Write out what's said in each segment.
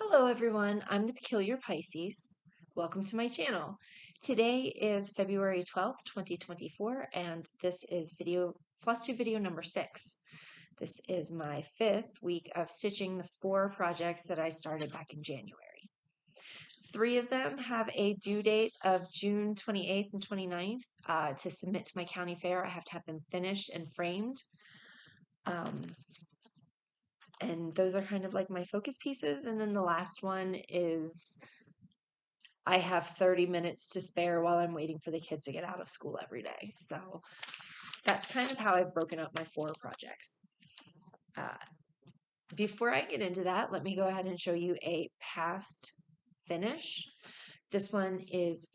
Hello everyone, I'm the Peculiar Pisces. Welcome to my channel. Today is February 12th, 2024, and this is Flosstube video number 6. This is my 5th week of stitching the 4 projects that I started back in January. 3 of them have a due date of June 28th and 29th. To submit to my county fair, I have to have them finished and framed. And those are kind of like my focus pieces. And then the last one is I have 30 minutes to spare while I'm waiting for the kids to get out of school every day. So that's kind of how I've broken up my 4 projects. Before I get into that, let me go ahead and show you a past finish. This one is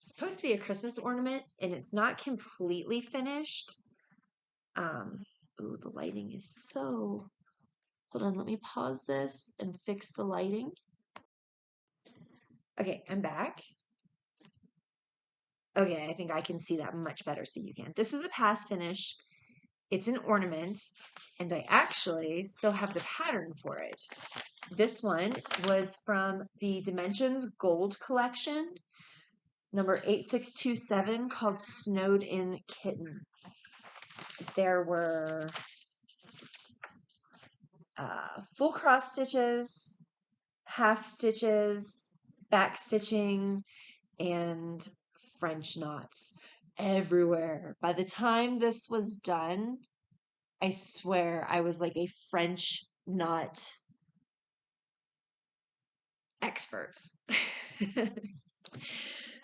supposed to be a Christmas ornament, and it's not completely finished. Ooh, the lighting is so... Hold on, let me pause this and fix the lighting. Okay, I'm back. Okay, I think I can see that much better so you can. This is a past finish. It's an ornament, and I actually still have the pattern for it. This one was from the Dimensions Gold collection, number 8627, called Snowed In Kitten. There were full cross stitches, half stitches, back stitching, and French knots everywhere. By the time this was done, I swear I was like a French knot expert.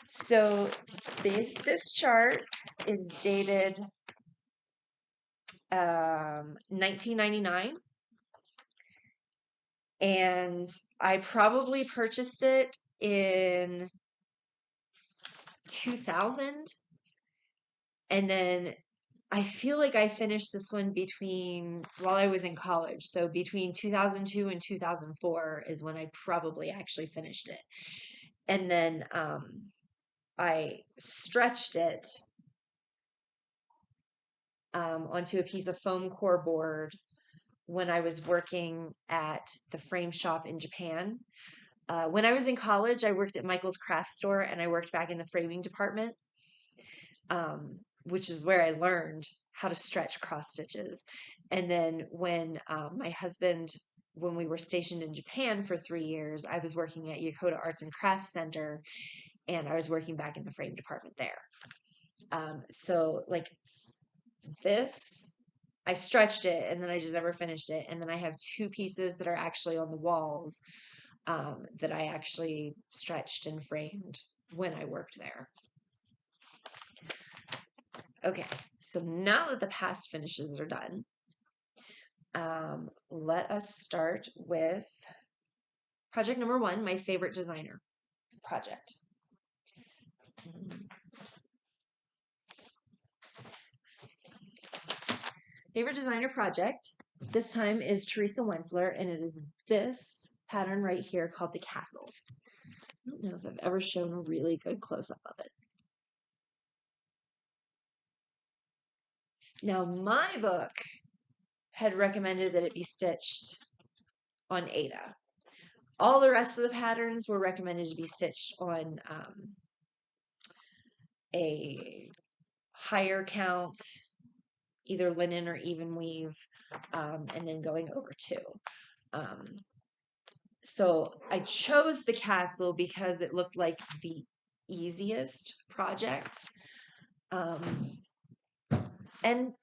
So this chart is dated 1999, and I probably purchased it in 2000, and then I feel like I finished this one while I was in college. So between 2002 and 2004 is when I probably actually finished it. And then I stretched it onto a piece of foam core board when I was working at the frame shop in Japan. When I was in college, I worked at Michael's craft store, and I worked back in the framing department, which is where I learned how to stretch cross stitches. And then when when we were stationed in Japan for 3 years, I was working at Yokota Arts and Crafts Center, and I was working back in the frame department there. So like this, I stretched it and then I just never finished it. And then I have 2 pieces that are actually on the walls that I actually stretched and framed when I worked there. Okay, so now that the past finishes are done, let us start with project number 1, my favorite designer project. Favorite designer project this time is Teresa Wentzler, and it is this pattern right here called the Castle. I don't know if I've ever shown a really good close-up of it. Now, my book had recommended that it be stitched on Aida. All the rest of the patterns were recommended to be stitched on a higher count, either linen or even weave, and then going over 2. So I chose the Castle because it looked like the easiest project. And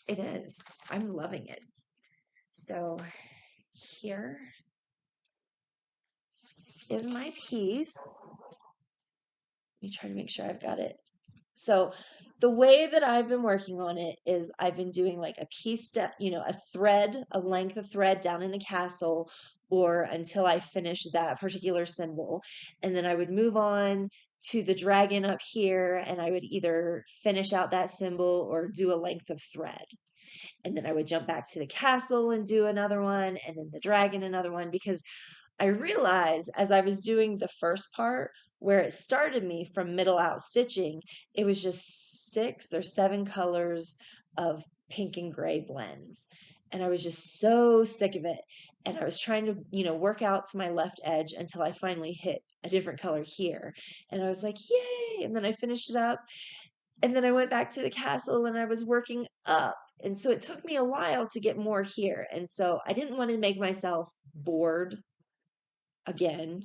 it is. I'm loving it. So here is my piece. Let me try to make sure I've got it. So the way that I've been working on it is I've been doing like a piece, a length of thread down in the castle, or until I finish that particular symbol. And then I would move on to the dragon up here, and I would either finish out that symbol or do a length of thread. And then I would jump back to the castle and do another one, and then the dragon, another one, because I realized as I was doing the first part, where it started me from middle out stitching, it was just 6 or 7 colors of pink and gray blends. and I was just so sick of it. And I was trying to, work out to my left edge until I finally hit a different color here. And I was like, yay. And then I finished it up. And then I went back to the castle and I was working up. And so it took me a while to get more here. And so I didn't want to make myself bored again.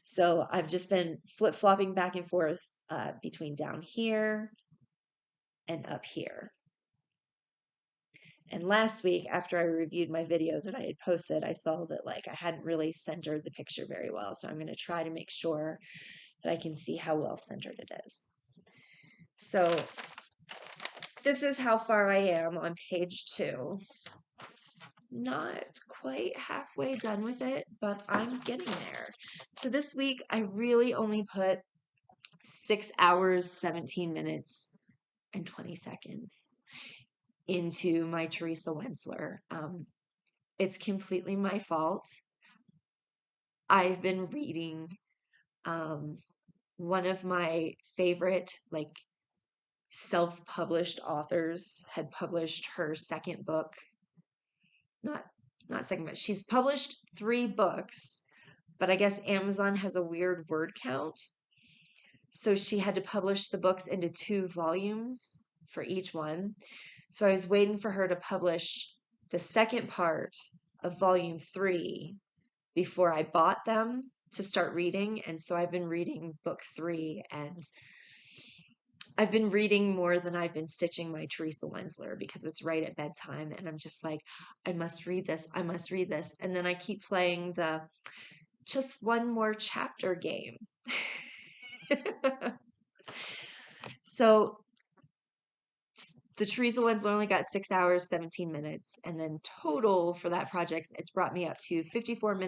So I've just been flip-flopping back and forth between down here and up here. And last week, after I reviewed my video that I had posted, I saw that like I hadn't really centered the picture very well. So I'm going to try to make sure that I can see how well centered it is. So this is how far I am on page 2. Not quite halfway done with it, but I'm getting there. So this week, I really only put 6 hours, 17 minutes, and 20 seconds into my Teresa Wentzler. It's completely my fault. I've been reading one of my favorite like self-published authors had published her second book. Not second book. She's published 3 books, but I guess Amazon has a weird word count. So she had to publish the books into 2 volumes for each one. So I was waiting for her to publish the second part of volume 3 before I bought them to start reading. And so I've been reading book 3, and I've been reading more than I've been stitching my Teresa Wentzler because it's right at bedtime. And I'm just like, I must read this. I must read this. And then I keep playing the just one more chapter game. So the Teresa Wentzler only got 6 hours, 17 minutes. And then total for that project, it's brought me up to 54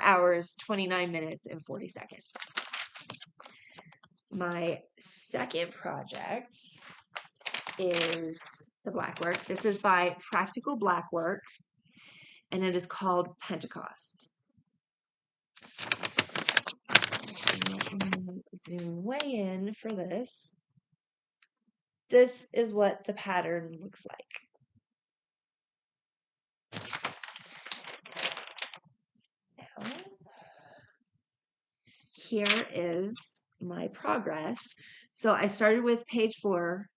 hours, 29 minutes, and 40 seconds. My second project is the Blackwork. This is by Practical Blackwork, and it is called Pentecost. Zoom way in for this. This is what the pattern looks like. Now, here is my progress. So I started with page 4,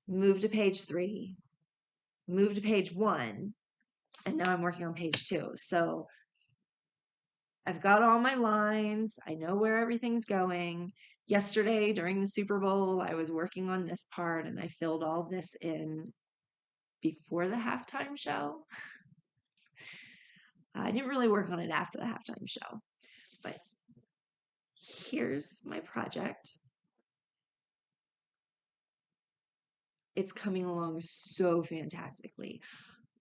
moved to page 3, moved to page 1, and now I'm working on page 2. So I've got all my lines. I know where everything's going. Yesterday during the Super Bowl, I was working on this part and I filled all this in before the halftime show. I didn't really work on it after the halftime show, but here's my project. It's coming along so fantastically.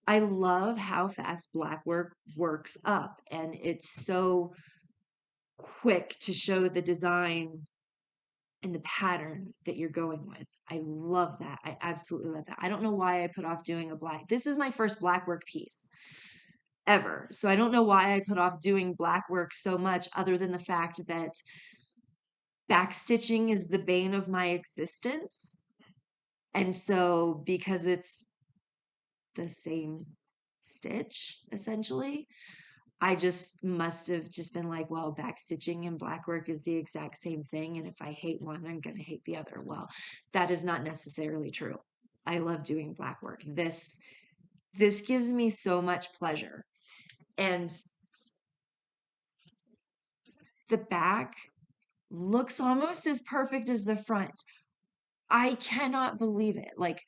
I love how fast Blackwork works up, and it's so quick to show the design and the pattern that you're going with. I love that. I absolutely love that. I don't know why I put off doing a black. This is my first Blackwork piece ever. So I don't know why I put off doing Blackwork so much, other than the fact that backstitching is the bane of my existence. And so because it's the same stitch, essentially, I just must have just been like, well, backstitching and Blackwork is the exact same thing. And if I hate one, I'm going to hate the other. Well, that is not necessarily true. I love doing Blackwork. This gives me so much pleasure. And the back looks almost as perfect as the front. I cannot believe it. Like,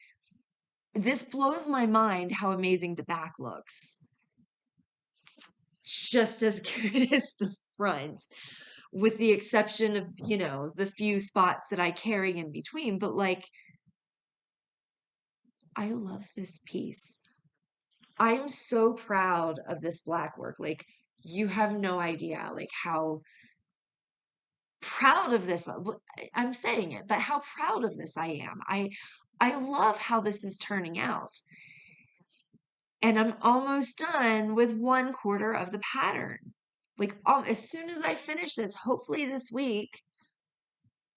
this blows my mind how amazing the back looks. Just as good as the front, with the exception of, the few spots that I carry in between. But like, I love this piece. I'm so proud of this Blackwork. Like, you have no idea like how proud of this. I'm saying it, but how proud of this I am. I love how this is turning out. And I'm almost done with 1/4 of the pattern. Like, as soon as I finish this, hopefully this week,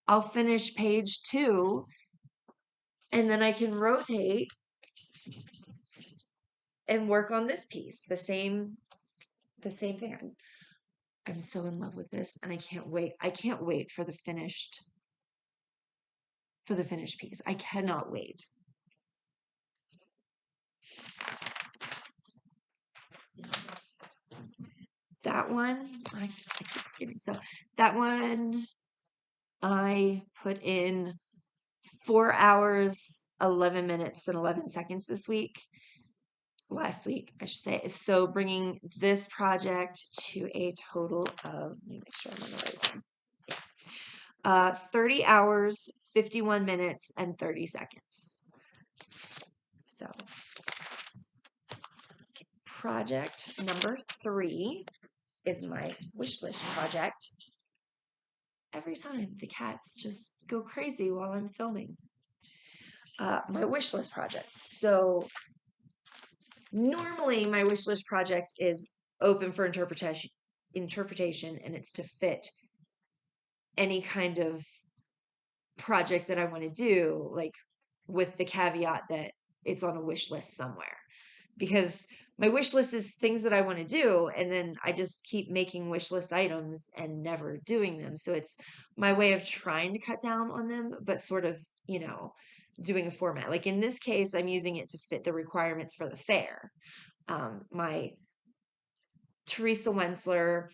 I'll finish page 2, and then I can rotate and work on this piece. The same thing. I'm so in love with this, and I can't wait. I can't wait for the finished piece. I cannot wait. That one, I keep forgetting. So that one I put in 4 hours, 11 minutes, and 11 seconds last week, I should say. So bringing this project to a total of, let me make sure I'm on the right one. Yeah. 30 hours, 51 minutes, and 30 seconds. So project number 3 is my wish list project. Every time the cats just go crazy while I'm filming. My wish list project. So normally my wish list project is open for interpretation, and it's to fit any kind of project that I want to do, like with the caveat that it's on a wish list somewhere. Because my wish list is things that I want to do, and then I just keep making wish list items and never doing them. So it's my way of trying to cut down on them, but sort of, doing a format. Like in this case, I'm using it to fit the requirements for the fair. My Teresa Wentzler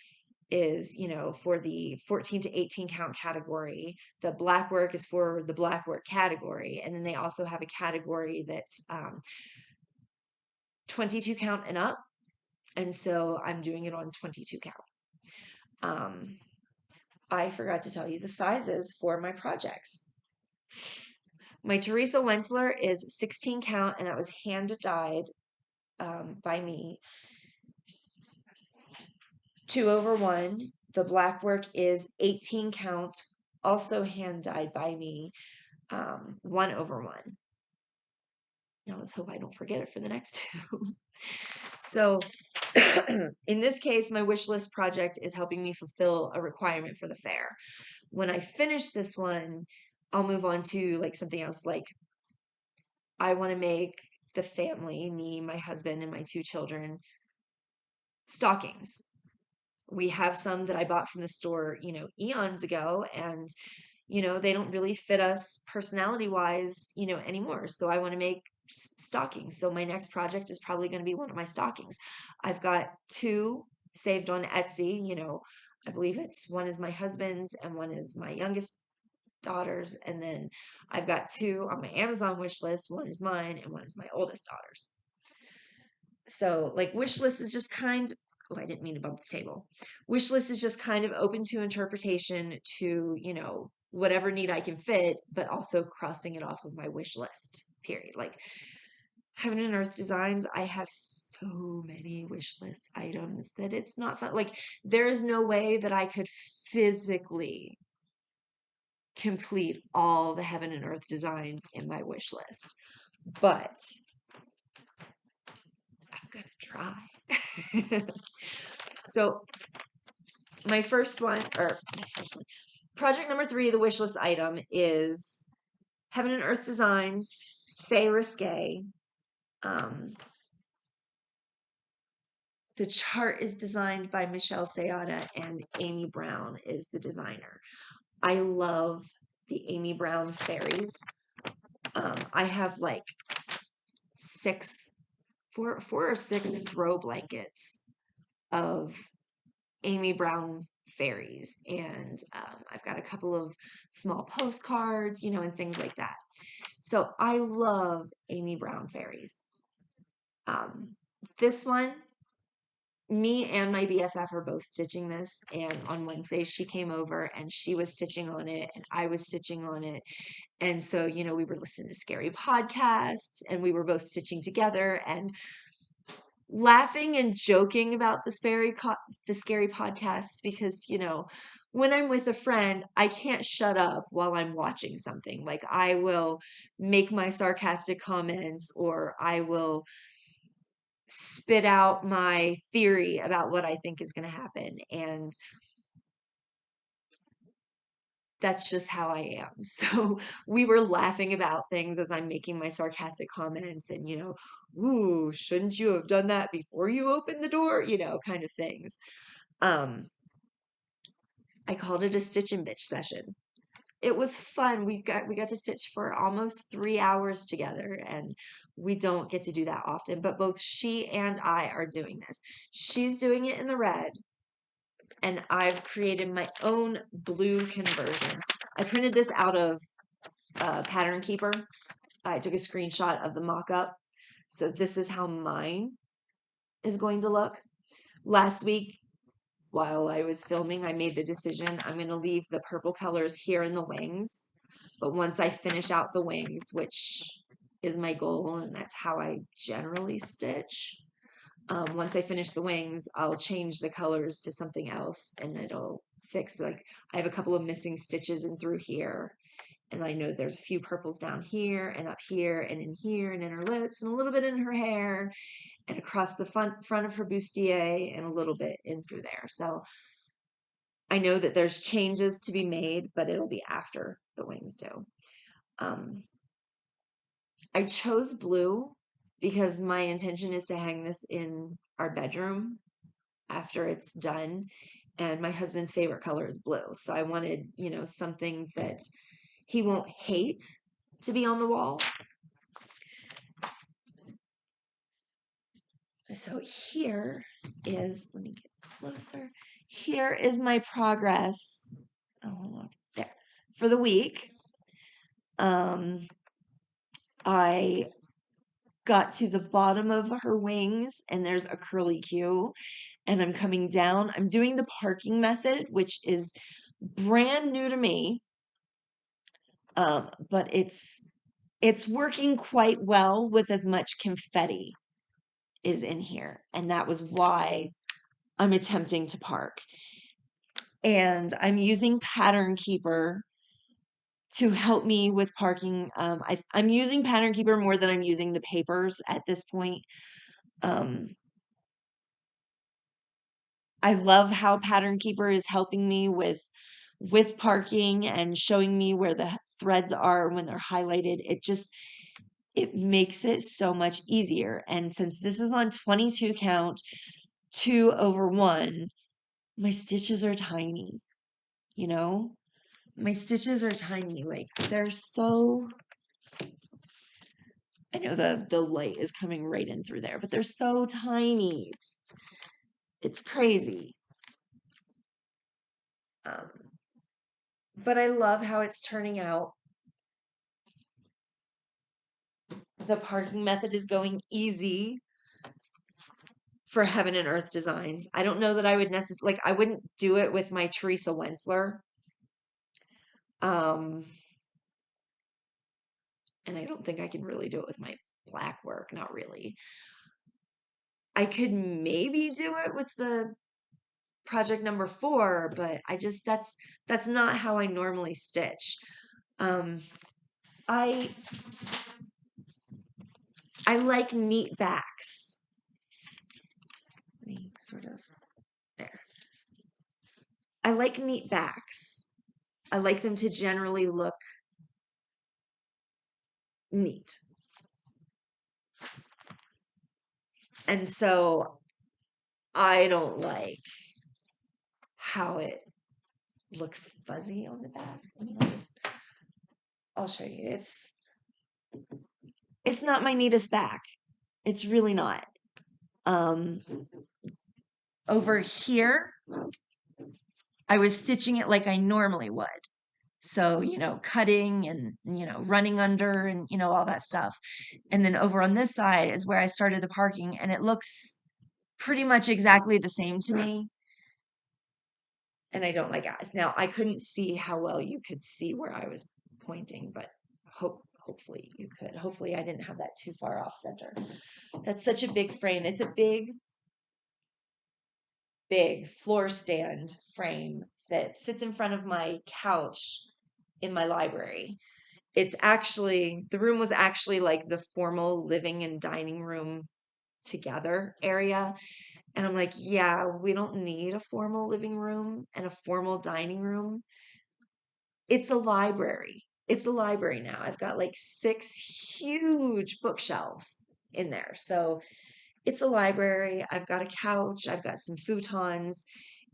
is, for the 14 to 18 count category. The Blackwork is for the Blackwork category. And then they also have a category that's 22 count and up. And so I'm doing it on 22 count. I forgot to tell you the sizes for my projects. My Teresa Wentzler is 16 count, and that was hand dyed by me. 2/1. The Blackwork is 18 count, also hand dyed by me. 1/1. Now let's hope I don't forget it for the next two. So in this case, my wish list project is helping me fulfill a requirement for the fair. When I finish this one, I'll move on to like something else. Like I want to make the family, me, my husband, and my 2 children, stockings. We have some that I bought from the store, eons ago, and they don't really fit us personality wise, anymore. So I want to make stockings. So my next project is probably going to be one of my stockings. I've got 2 saved on Etsy. I believe one is my husband's and one is my youngest daughter's. And then I've got 2 on my Amazon wish list. One is mine and one is my oldest daughter's. So like wish list is just I didn't mean to bump the table. Wish list is just kind of open to interpretation to, whatever need I can fit, but also crossing it off of my wish list, period. Like Heaven and Earth Designs, I have so many wish list items that it's not fun. Like there is no way that I could physically complete all the Heaven and Earth designs in my wish list. But I'm gonna try. So my first one, project number 3, the wish list item is Heaven and Earth Designs, Fae Risque. The chart is designed by Michelle Sayada, and Amy Brown is the designer. I love the Amy Brown fairies. I have like 4 or 6 throw blankets of Amy Brown fairies, and I've got a couple of small postcards, and things like that. So I love Amy Brown fairies. This one, me and my BFF are both stitching this, and on Wednesday she came over and she was stitching on it and I was stitching on it. And so, we were listening to scary podcasts and we were both stitching together and laughing and joking about the scary podcasts because, when I'm with a friend, I can't shut up while I'm watching something. Like I will make my sarcastic comments, or I will spit out my theory about what I think is going to happen. And that's just how I am. So we were laughing about things as I'm making my sarcastic comments and, ooh, shouldn't you have done that before you opened the door? Kind of things. Um, I called it a stitch and bitch session. It was fun. We got to stitch for almost 3 hours together, and we don't get to do that often, but both she and I are doing this. She's doing it in the red, and I've created my own blue conversion. I printed this out of Pattern Keeper. I took a screenshot of the mock-up. So this is how mine is going to look. Last week, while I was filming, I made the decision I'm going to leave the purple colors here in the wings. But once I finish out the wings, which is my goal, and that's how I generally stitch, once I finish the wings, I'll change the colors to something else, and it'll fix, like, I have a couple of missing stitches in through here, and I know there's a few purples down here and up here and in her lips and a little bit in her hair and across the front of her bustier and a little bit in through there. So I know that there's changes to be made, but it'll be after the wings do. I chose blue because my intention is to hang this in our bedroom after it's done. And my husband's favorite color is blue. So I wanted, something that he won't hate to be on the wall. So here is, let me get closer. Here is my progress. Oh, hold on. There. For the week. I got to the bottom of her wings and there's a curly Q and I'm coming down. I'm doing the parking method, which is brand new to me. But it's working quite well with as much confetti is in here. And that was why I'm attempting to park. And I'm using Pattern Keeper to help me with parking. I'm using Pattern Keeper more than I'm using the papers at this point. I love how Pattern Keeper is helping me with parking and showing me where the threads are when they're highlighted. It makes it so much easier. And since this is on 22 count, 2/1, my stitches are tiny, you know? My stitches are tiny. Like they're so, I know the light is coming right in through there, but they're so tiny. It's crazy. But I love how it's turning out. The parking method is going easy for Heaven and Earth Designs. I don't know that I would necessarily, like, I wouldn't do it with my Teresa Wentzler. And I don't think I can really do it with my Blackwork, not really. I could maybe do it with the project number 4, but that's not how I normally stitch. I like neat backs. Let me sort of there. I like neat backs. I like them to generally look neat. And so I don't like how it looks fuzzy on the back. I mean, I'll show you. It's not my neatest back. It's really not. Over here, I was stitching it like I normally would. So, cutting and, running under and, all that stuff. And then over on this side is where I started the parking, and it looks pretty much exactly the same to me. And I don't like eyes. Now, I couldn't see how well you could see where I was pointing, but hopefully you could. Hopefully I didn't have that too far off center. That's such a big frame. It's a big floor stand frame that sits in front of my couch in my library. The room was actually like the formal living and dining room together area. And I'm like, yeah, we don't need a formal living room and a formal dining room. it's a library. It's a library now. I've got like 6 huge bookshelves in there. So it's a library. I've got a couch. I've got some futons.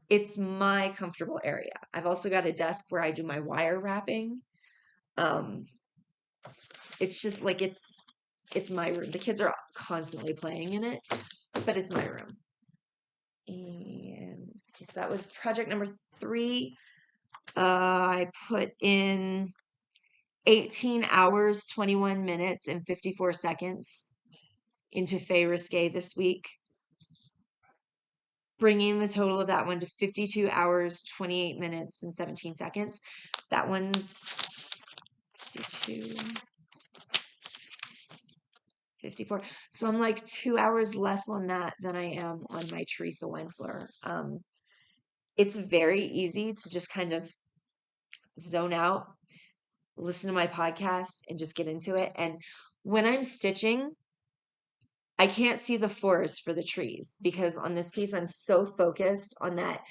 It's my comfortable area. I've also got a desk where I do my wire wrapping. Um, it's just like it's my room. The kids are constantly playing in it, but it's my room. And okay, so that was project number 3. I put in 18 hours, 21 minutes, and 54 seconds into Fae Risque this week, bringing the total of that one to 52 hours, 28 minutes, and 17 seconds. That one's 52, 54. So I'm like 2 hours less on that than I am on my Teresa Wentzler. It's very easy to just kind of zone out, listen to my podcast, and just get into it. And when I'm stitching, I can't see the forest for the trees because on this piece, I'm so focused on that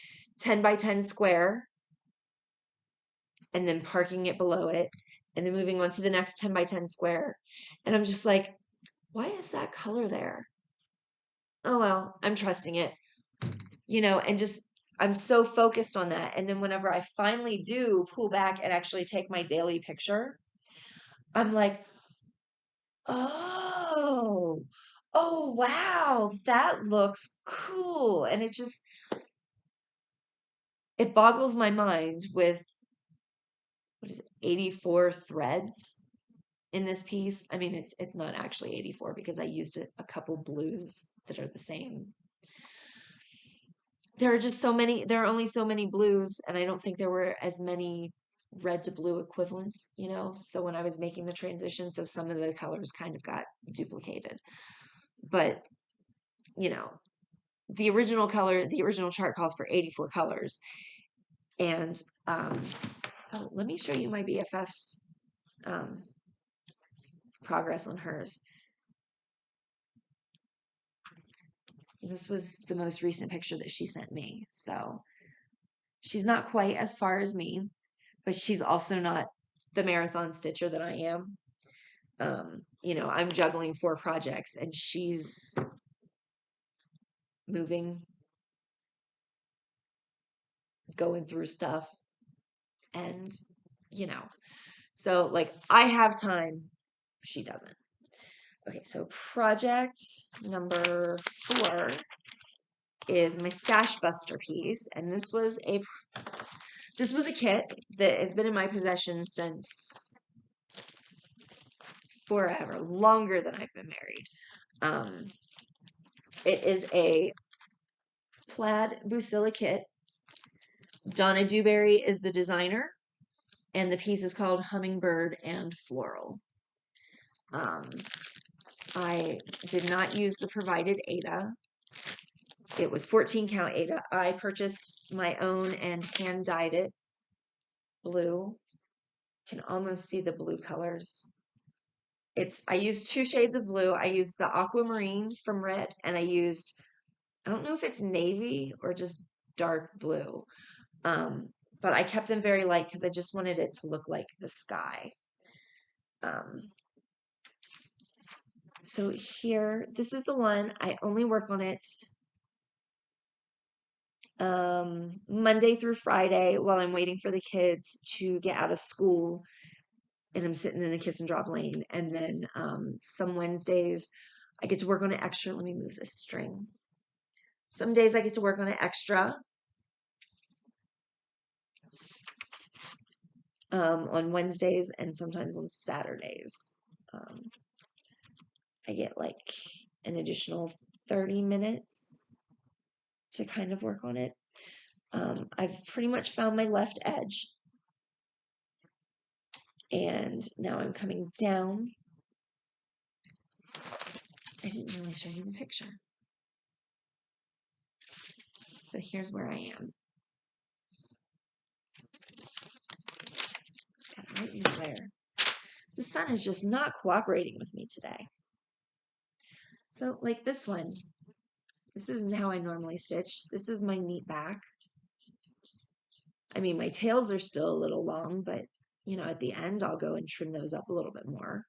10 by 10 square and then parking it below it and then moving on to the next 10 by 10 square. And I'm just like, why is that color there? Oh, well, I'm trusting it, and just I'm so focused on that. And then whenever I finally do pull back and actually take my daily picture, I'm like, oh, oh, wow, that looks cool. And it boggles my mind with, what is it, 84 threads in this piece. I mean, it's not actually 84 because I used a couple blues that are the same. There are only so many blues, and I don't think there were as many red to blue equivalents, so when I was making the transition, so some of the colors kind of got duplicated. But, the original chart calls for 84 colors. And let me show you my BFF's progress on hers. This was the most recent picture that she sent me. So she's not quite as far as me, but she's also not the marathon stitcher that I am. I'm juggling 4 projects and she's moving, going through stuff. And, so like I have time, she doesn't. Okay, so project number 4 is my Stashbuster piece, and this was a kit that has been in my possession since forever, longer than I've been married. It is a Plaid Bucilla kit. Donna Dewberry is the designer, and the piece is called Hummingbird and Floral. I did not use the provided aida. It was 14 count aida. I purchased my own and hand dyed it blue. You can almost see the blue colors. I used 2 shades of blue. I used the aquamarine from Red, and I don't know if it's navy or just dark blue. But I kept them very light because I just wanted it to look like the sky. So here, this is the one. I only work on it Monday through Friday while I'm waiting for the kids to get out of school, and I'm sitting in the kiss and drop lane. And then some Wednesdays I get to work on it extra. Let me move this string. Some days I get to work on it extra on Wednesdays and sometimes on Saturdays. I get like an additional 30 minutes to kind of work on it. I've pretty much found my left edge. And now I'm coming down. I didn't really show you the picture. So here's where I am. Got it right in the glare. The sun is just not cooperating with me today. So like this one, this isn't how I normally stitch. This is my neat back. I mean, my tails are still a little long, but you know, at the end, I'll go and trim those up a little bit more.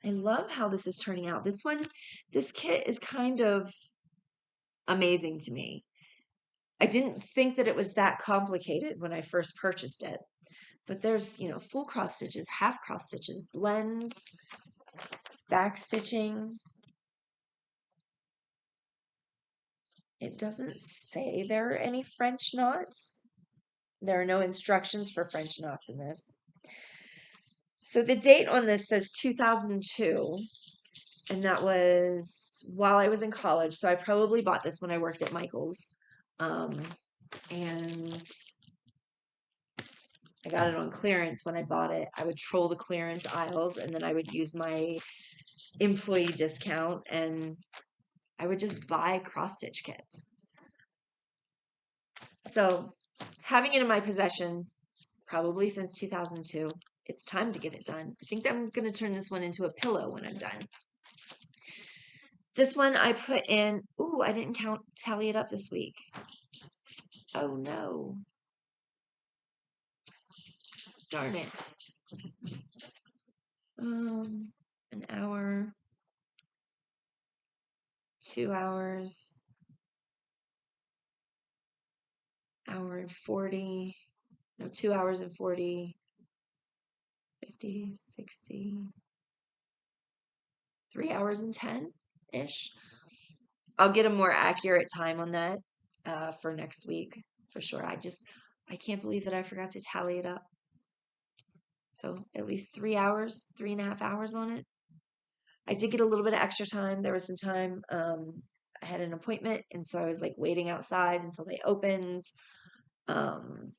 I love how this is turning out. This kit is kind of amazing to me. I didn't think that it was that complicated when I first purchased it, but there's, you know, full cross stitches, half cross stitches, blends, back stitching. It doesn't say there are any French knots. There are no instructions for French knots in this. So the date on this says 2002, and that was while I was in college. So I probably bought this when I worked at Michael's. And I got it on clearance when I bought it. I would troll the clearance aisles, and then I would use my employee discount, and I would just buy cross stitch kits. So having it in my possession probably since 2002, it's time to get it done. I think I'm going to turn this one into a pillow when I'm done. This one I put in, ooh, I didn't tally it up this week. Oh no. Darn it. An hour, 2 hours, hour and 40, no, 2 hours and 40, 50, 60, 3 hours and 10-ish. I'll get a more accurate time on that for next week for sure. I can't believe that I forgot to tally it up. So at least 3 hours, 3.5 hours on it. I did get a little bit of extra time. There was some time. I had an appointment, and so I was like waiting outside until they opened. And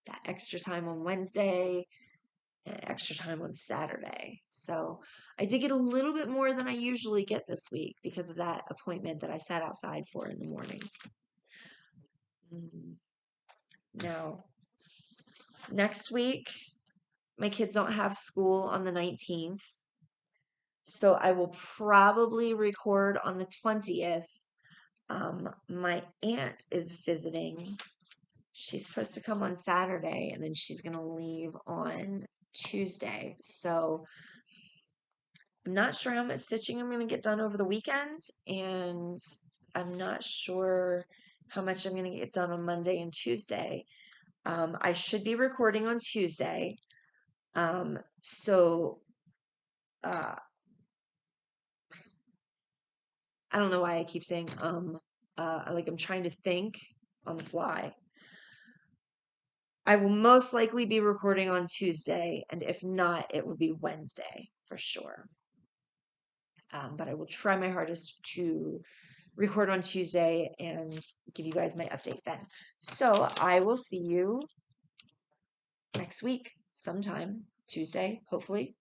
that extra time on Wednesday, and extra time on Saturday. So I did get a little bit more than I usually get this week because of that appointment that I sat outside for in the morning. Now, next week, my kids don't have school on the 19th. So I will probably record on the 20th. My aunt is visiting. She's supposed to come on Saturday, and then she's going to leave on Tuesday. So I'm not sure how much stitching I'm going to get done over the weekend, and I'm not sure how much I'm going to get done on Monday and Tuesday. I should be recording on Tuesday. So I don't know why I keep saying like I'm trying to think on the fly. I will most likely be recording on Tuesday, and if not, it will be Wednesday for sure. But I will try my hardest to record on Tuesday and give you guys my update then. So I will see you next week sometime, Tuesday, hopefully.